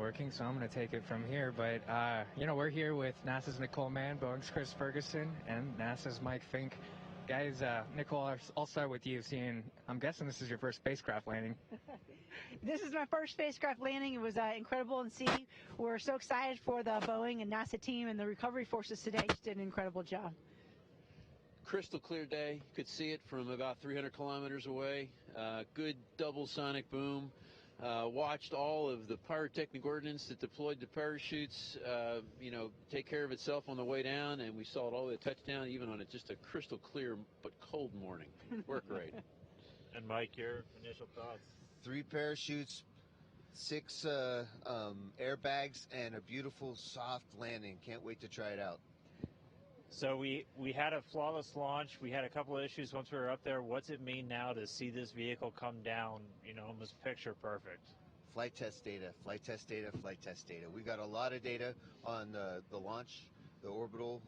working, so I'm going to take it from here. But, we're here with NASA's Nicole Mann, Boeing's Chris Ferguson, and NASA's Mike Fincke. Guys, Nicole, I'll start with you. I'm guessing this is your first spacecraft landing. This is my first spacecraft landing. It was incredible to see. We're so excited for the Boeing and NASA team, and the recovery forces today just did an incredible job. Crystal clear day. You could see it from about 300 kilometers away. Good double sonic boom. Watched all of the pyrotechnic ordnance that deployed the parachutes, take care of itself on the way down, and we saw it all the way to touchdown, even on just a crystal clear but cold morning. Worked great. And Mike, your initial thoughts? 3 parachutes, 6 airbags, and a beautiful soft landing. Can't wait to try it out. So we had a flawless launch. We had a couple of issues once we were up there. What's it mean now to see this vehicle come down, almost picture perfect? Flight test data, flight test data, flight test data. We got a lot of data on the launch, the orbital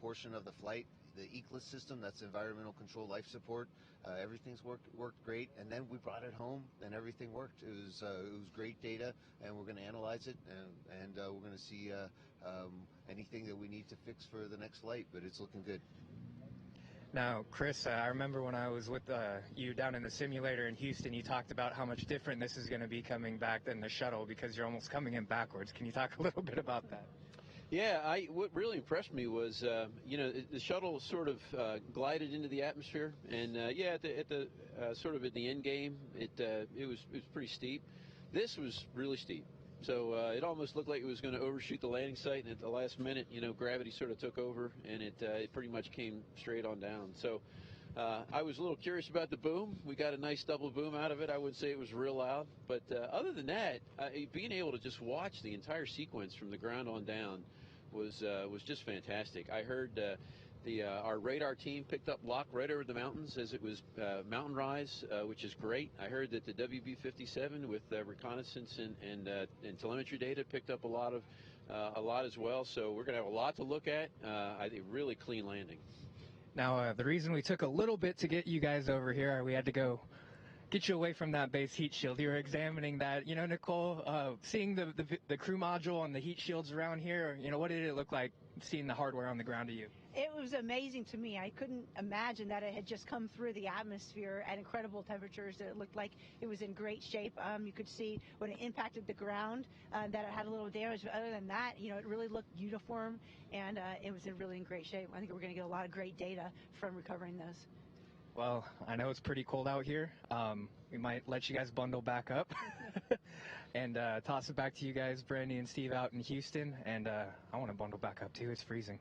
portion of the flight, the ECLIS system, that's environmental control life support. Everything's worked great, and then we brought it home, and everything worked. It was great data, and we're going to analyze it, and we're going to see anything that we need to fix for the next flight, but it's looking good. Now, Chris, I remember when I was with you down in the simulator in Houston, you talked about how much different this is going to be coming back than the shuttle because you're almost coming in backwards. Can you talk a little bit about that? Yeah, what really impressed me was, the shuttle sort of glided into the atmosphere, and at the sort of at the end game, it was pretty steep. This was really steep, so it almost looked like it was going to overshoot the landing site, and at the last minute, gravity sort of took over, and it pretty much came straight on down. So I was a little curious about the boom. We got a nice double boom out of it. I wouldn't say it was real loud, but other than that, being able to just watch the entire sequence from the ground on down was just fantastic. I heard our radar team picked up lock right over the mountains as it was mountain rise, which is great. I heard that the WB-57 with reconnaissance and telemetry data picked up a lot as well. So we're going to have a lot to look at. I think really clean landing. Now, the reason we took a little bit to get you guys over here, we had to go get you away from that base heat shield. You were examining that, Nicole, seeing the crew module and the heat shields around here, what did it look like seeing the hardware on the ground to you? It was amazing to me. I couldn't imagine that it had just come through the atmosphere at incredible temperatures. It looked like it was in great shape. You could see when it impacted the ground that it had a little damage. But other than that, it really looked uniform, and it was really in great shape. I think we're going to get a lot of great data from recovering those. Well, I know it's pretty cold out here. We might let you guys bundle back up and toss it back to you guys, Brandy and Steve, out in Houston. And I want to bundle back up, too. It's freezing.